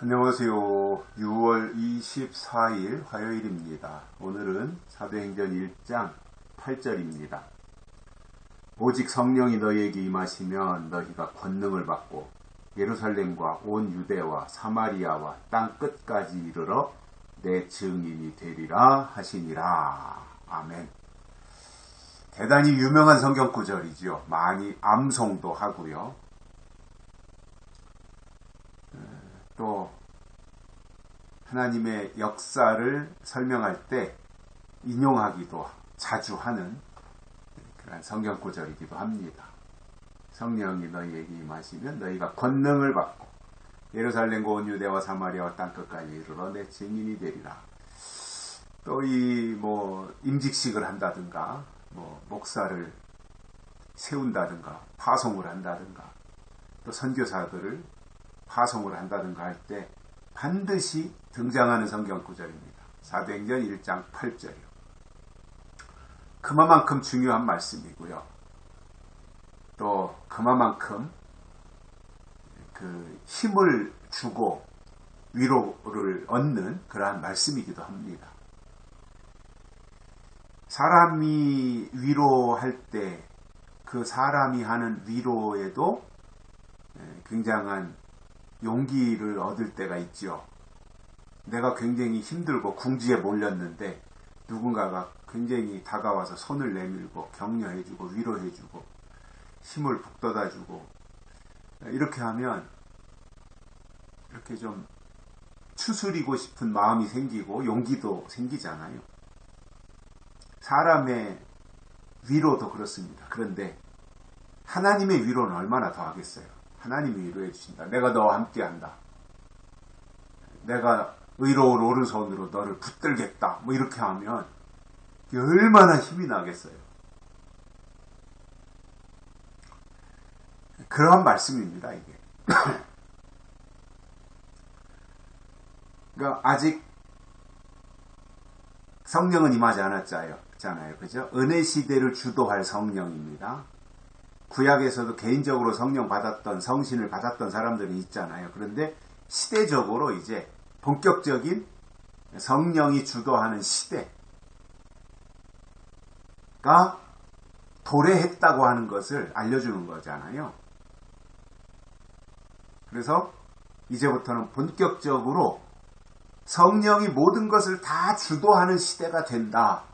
안녕하세요. 6월 24일 화요일입니다. 오늘은 사도행전 1장 8절입니다. 오직 성령이 너희에게 임하시면 너희가 권능을 받고 예루살렘과 온 유대와 사마리아와 땅 끝까지 이르러 내 증인이 되리라 하시니라. 아멘. 대단히 유명한 성경 구절이죠. 많이 암송도 하고요. 또 하나님의 역사를 설명할 때 인용하기도 자주 하는 그런 성경 구절이기도 합니다. 성령이 너희에게 임하시면 너희가 권능을 받고 예루살렘과 온 유대와 사마리아와 땅끝까지 이르러 내 증인이 되리라. 또 임직식을 한다든가 목사를 세운다든가 파송을 한다든가 또 선교사들을 파송을 한다든가 할 때 반드시 등장하는 성경 구절입니다. 사도행전 1장 8절이요. 그만큼 중요한 말씀이고요. 또 그만큼 힘을 주고 위로를 얻는 그러한 말씀이기도 합니다. 사람이 위로할 때 그 사람이 하는 위로에도 굉장한 용기를 얻을 때가 있죠. 내가 굉장히 힘들고 궁지에 몰렸는데 누군가가 굉장히 다가와서 손을 내밀고 격려해주고 위로해주고 힘을 북돋아주고 이렇게 하면 이렇게 좀 추스리고 싶은 마음이 생기고 용기도 생기잖아요. 사람의 위로도 그렇습니다. 그런데 하나님의 위로는 얼마나 더 하겠어요. 하나님이 위로해 주신다. 내가 너와 함께한다. 내가 의로운 오른손으로 너를 붙들겠다. 이렇게 하면 얼마나 힘이 나겠어요. 그러한 말씀입니다. 이게. 그러니까 아직 성령은 임하지 않았잖아요. 그죠? 은혜 시대를 주도할 성령입니다. 구약에서도 개인적으로 성령 받았던, 성신을 받았던 사람들이 있잖아요. 그런데 시대적으로 이제 본격적인 성령이 주도하는 시대가 도래했다고 하는 것을 알려주는 거잖아요. 그래서 이제부터는 본격적으로 성령이 모든 것을 다 주도하는 시대가 된다.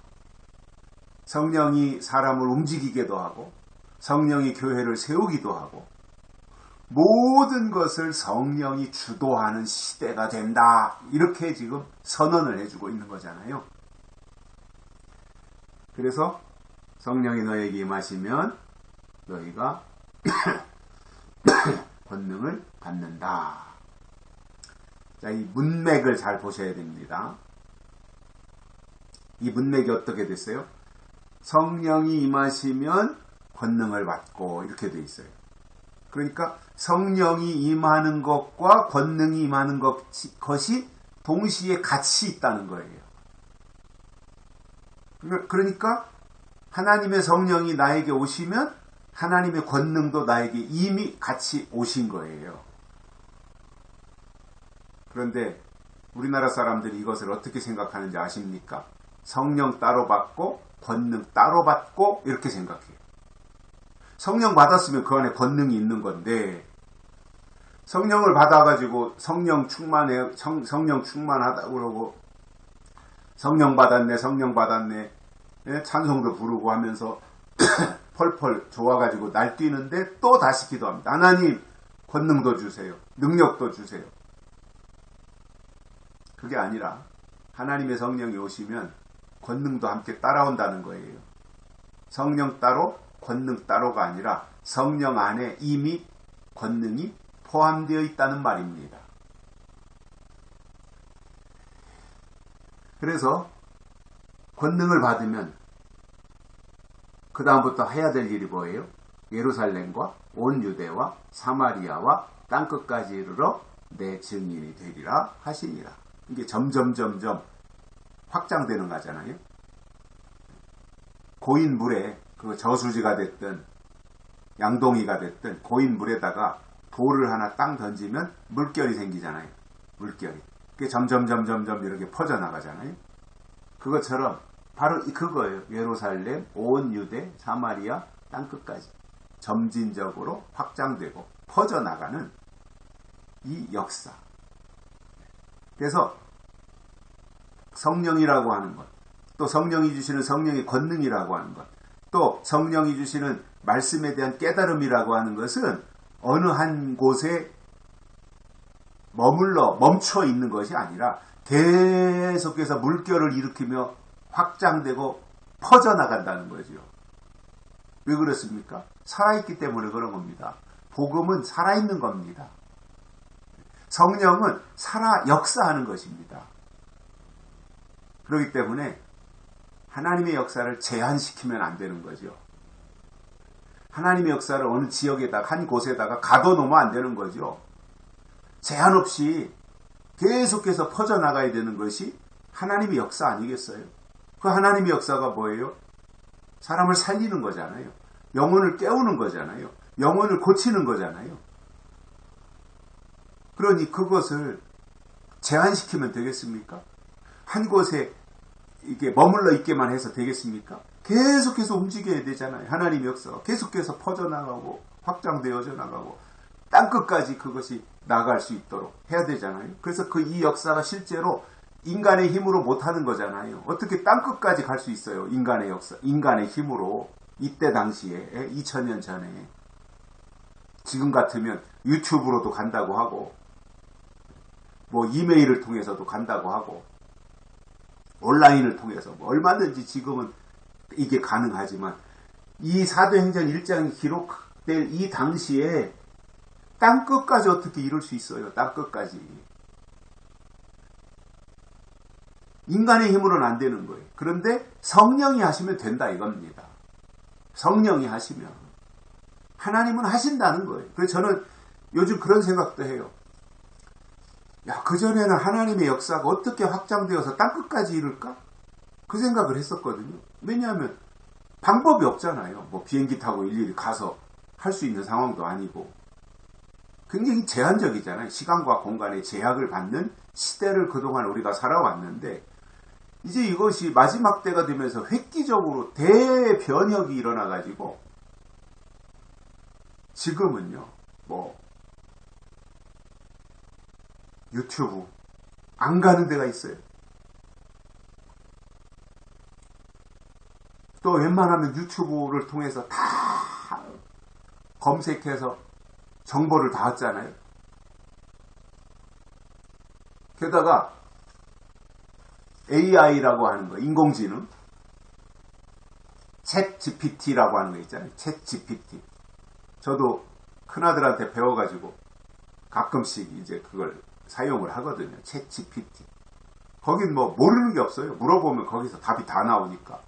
성령이 사람을 움직이기도 하고 성령이 교회를 세우기도 하고 모든 것을 성령이 주도하는 시대가 된다. 이렇게 지금 선언을 해주고 있는 거잖아요. 그래서 성령이 너에게 임하시면 너희가 권능을 받는다. 자, 이 문맥을 잘 보셔야 됩니다. 이 문맥이 어떻게 됐어요? 성령이 임하시면 권능을 받고 이렇게 돼 있어요. 그러니까 성령이 임하는 것과 권능이 임하는 것이 동시에 같이 있다는 거예요. 그러니까 하나님의 성령이 나에게 오시면 하나님의 권능도 나에게 이미 같이 오신 거예요. 그런데 우리나라 사람들이 이것을 어떻게 생각하는지 아십니까? 성령 따로 받고 권능 따로 받고 이렇게 생각해요. 성령 받았으면 그 안에 권능이 있는 건데 성령을 받아가지고 성령 충만하다고 그러고 성령 받았네 찬송도 부르고 하면서 펄펄 좋아가지고 날뛰는데 또 다시 기도합니다. 하나님 권능도 주세요. 능력도 주세요. 그게 아니라 하나님의 성령이 오시면 권능도 함께 따라온다는 거예요. 성령 따로 권능 따로가 아니라 성령 안에 이미 권능이 포함되어 있다는 말입니다. 그래서 권능을 받으면 그 다음부터 해야 될 일이 뭐예요? 예루살렘과 온 유대와 사마리아와 땅끝까지 이르러 내 증인이 되리라 하시니라. 이게 점점 확장되는 거잖아요. 고인 물에 그 저수지가 됐든 양동이가 됐든 고인 물에다가 돌을 하나 땅 던지면 물결이 생기잖아요. 물결이. 그게 점점 이렇게 퍼져나가잖아요. 그것처럼 바로 그거예요. 예루살렘, 온 유대, 사마리아, 땅끝까지 점진적으로 확장되고 퍼져나가는 이 역사. 그래서 성령이라고 하는 것, 또 성령이 주시는 성령의 권능이라고 하는 것, 또 성령이 주시는 말씀에 대한 깨달음이라고 하는 것은 어느 한 곳에 멈춰 있는 것이 아니라 계속해서 물결을 일으키며 확장되고 퍼져나간다는 거죠. 왜 그렇습니까? 살아있기 때문에 그런 겁니다. 복음은 살아있는 겁니다. 성령은 역사하는 것입니다. 그렇기 때문에 하나님의 역사를 제한시키면 안 되는 거죠. 하나님의 역사를 어느 지역에다가 한 곳에다가 가둬놓으면 안 되는 거죠. 제한 없이 계속해서 퍼져나가야 되는 것이 하나님의 역사 아니겠어요? 그 하나님의 역사가 뭐예요? 사람을 살리는 거잖아요. 영혼을 깨우는 거잖아요. 영혼을 고치는 거잖아요. 그러니 그것을 제한시키면 되겠습니까? 한 곳에 이게 머물러 있게만 해서 되겠습니까? 계속해서 움직여야 되잖아요. 하나님의 역사가 계속해서 퍼져나가고 확장되어져 나가고 땅끝까지 그것이 나갈 수 있도록 해야 되잖아요. 그래서 이 역사가 실제로 인간의 힘으로 못하는 거잖아요. 어떻게 땅끝까지 갈 수 있어요? 인간의 역사, 인간의 힘으로. 이때 당시에 2000년 전에 지금 같으면 유튜브로도 간다고 하고 뭐 이메일을 통해서도 간다고 하고 온라인을 통해서 뭐 얼마든지 지금은 이게 가능하지만 이 사도행전 1장이 기록될 이 당시에 땅끝까지 어떻게 이룰 수 있어요? 땅끝까지. 인간의 힘으로는 안 되는 거예요. 그런데 성령이 하시면 된다 이겁니다. 성령이 하시면. 하나님은 하신다는 거예요. 그래서 저는 요즘 그런 생각도 해요. 야, 그전에는 하나님의 역사가 어떻게 확장되어서 땅끝까지 이룰까? 그 생각을 했었거든요. 왜냐하면 방법이 없잖아요. 뭐 비행기 타고 일일이 가서 할 수 있는 상황도 아니고. 굉장히 제한적이잖아요. 시간과 공간의 제약을 받는 시대를 그동안 우리가 살아왔는데 이제 이것이 마지막 때가 되면서 획기적으로 대변혁이 일어나가지고 지금은요. 뭐 유튜브 안 가는 데가 있어요. 또 웬만하면 유튜브를 통해서 다 검색해서 정보를 다 얻잖아요. 게다가 AI라고 하는 거, 인공지능, 챗 GPT라고 하는 거 있잖아요. 챗 GPT. 저도 큰아들한테 배워가지고 가끔씩 이제 그걸 사용을 하거든요. 챗 GPT. 거긴 뭐 모르는 게 없어요. 물어보면 거기서 답이 다 나오니까.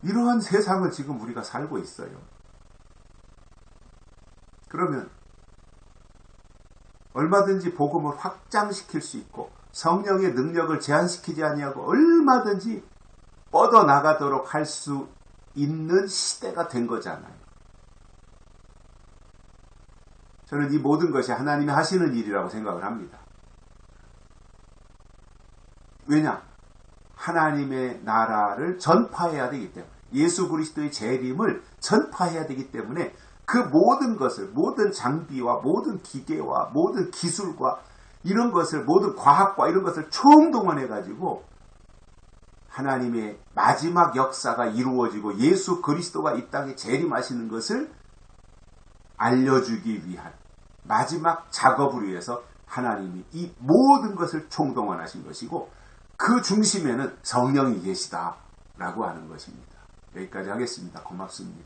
이러한 세상을 지금 우리가 살고 있어요. 그러면 얼마든지 복음을 확장시킬 수 있고 성령의 능력을 제한시키지 아니하고 얼마든지 뻗어나가도록 할 수 있는 시대가 된 거잖아요. 저는 이 모든 것이 하나님이 하시는 일이라고 생각을 합니다. 왜냐? 하나님의 나라를 전파해야 되기 때문에 예수 그리스도의 재림을 전파해야 되기 때문에 그 모든 것을 모든 장비와 모든 기계와 모든 기술과 이런 것을 모든 과학과 이런 것을 총동원해 가지고 하나님의 마지막 역사가 이루어지고 예수 그리스도가 이 땅에 재림하시는 것을 알려주기 위한 마지막 작업을 위해서 하나님이 이 모든 것을 총동원하신 것이고 그 중심에는 성령이 계시다라고 하는 것입니다. 여기까지 하겠습니다. 고맙습니다.